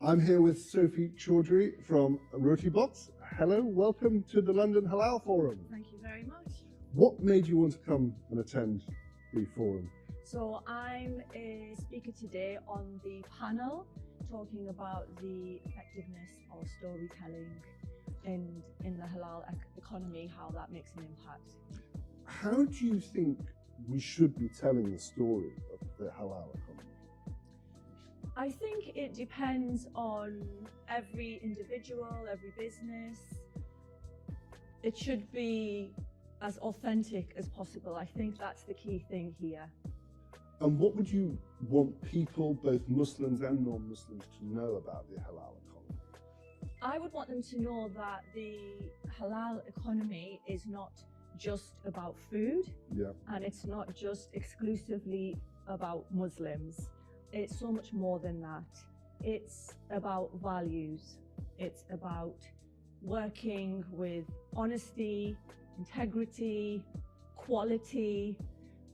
I'm here with Sophia Choudry from Rotibox. Hello, welcome to the London Halal Forum. Thank you very much. What made you want to come and attend the forum? So I'm a speaker today on the panel talking about the effectiveness of storytelling in the halal economy, how that makes an impact. How do you think we should be telling the story of the halal economy? I think it depends on every individual, every business. It should be as authentic as possible. I think that's the key thing here. And what would you want people, both Muslims and non-Muslims, to know about the halal economy? I would want them to know that the halal economy is not just about food, and it's not just exclusively about Muslims. It's so much more than that. It's about values. It's about working with honesty, integrity, quality,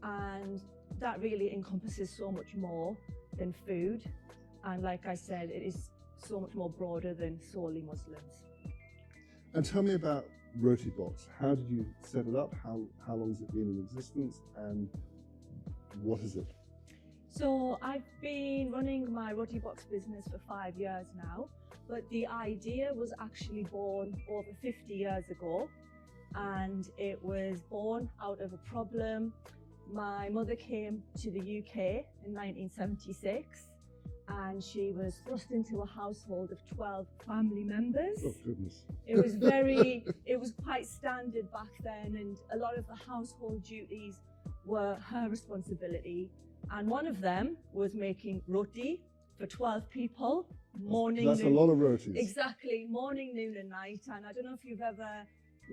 and that really encompasses so much more than food. And like I said, it is so much more broader than solely Muslims. And tell me about Rotibox. How did you set it up? How long has it been in existence? And what is it? So I've been running my Rotibox business for 5 years now, but the idea was actually born over 50 years ago, and it was born out of a problem. My mother came to the UK in 1976, and she was thrust into a household of 12 family members. Oh goodness. It was quite standard back then, and a lot of the household duties were her responsibility. And one of them was making roti for 12 people, morning, That's noon. a lot of rotis. Exactly, morning, noon and night. And I don't know if you've ever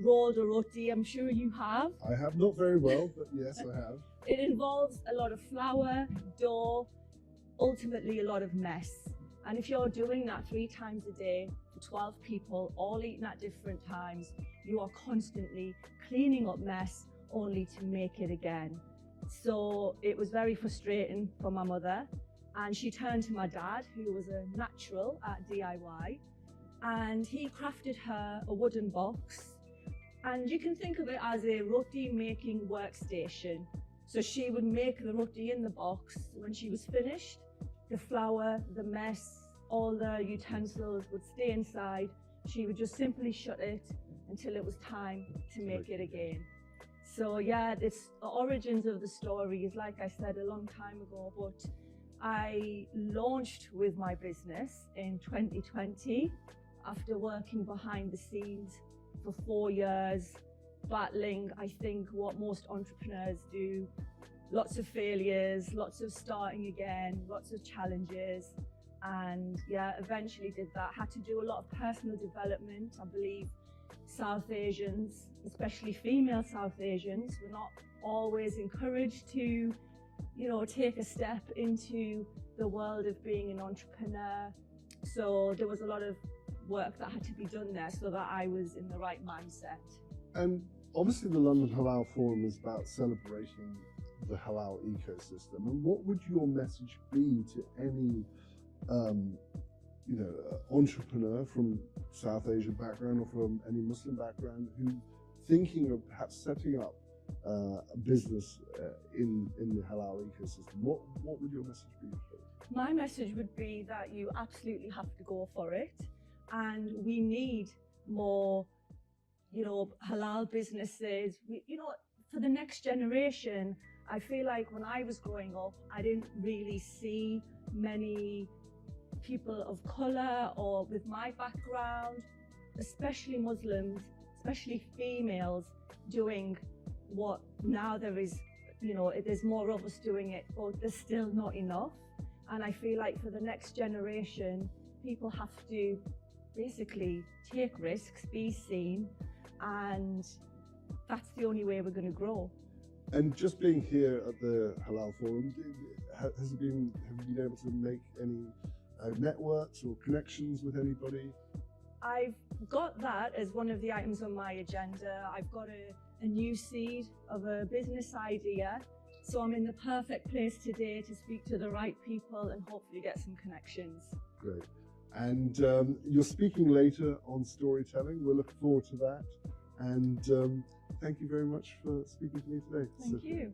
rolled a roti, I'm sure you have. I have, not very well, but yes, I have. It involves a lot of flour, dough, ultimately a lot of mess. And if you're doing that 3 times a day for 12 people, all eating at different times, you are constantly cleaning up mess only to make it again. So it was very frustrating for my mother, and she turned to my dad, who was a natural at DIY, and he crafted her a wooden box. And you can think of it as a roti making workstation. So she would make the roti in the box. When she was finished, the flour, the mess, all the utensils would stay inside. She would just simply shut it until it was time to make it again. So yeah, the origins of the story is, like I said, a long time ago, but I launched with my business in 2020 after working behind the scenes for 4 years, battling, I think, what most entrepreneurs do. Lots of failures, lots of starting again, lots of challenges. And yeah, eventually did that. Had to do a lot of personal development. I believe South Asians, especially female South Asians, were not always encouraged to, take a step into the world of being an entrepreneur. So there was a lot of work that had to be done there so that I was in the right mindset. And obviously the London Halal Forum is about celebrating the halal ecosystem. And what would your message be to any entrepreneur from South Asian background or from any Muslim background who's thinking of perhaps setting up a business in the halal ecosystem? What would your message be? My message would be that you absolutely have to go for it, and we need more, halal businesses. For the next generation, I feel like when I was growing up, I didn't really see many people of colour or with my background, especially Muslims, especially females, doing what now there is, there's more of us doing it, but there's still not enough. And I feel like for the next generation, people have to basically take risks, be seen, and that's the only way we're going to grow. And just being here at the Halal Forum, have you been able to make any networks or connections with anybody? I've got that as one of the items on my agenda. I've got a new seed of a business idea. So I'm in the perfect place today to speak to the right people and hopefully get some connections. Great. And you're speaking later on storytelling. We're looking forward to that. And thank you very much for speaking to me today. Thank you.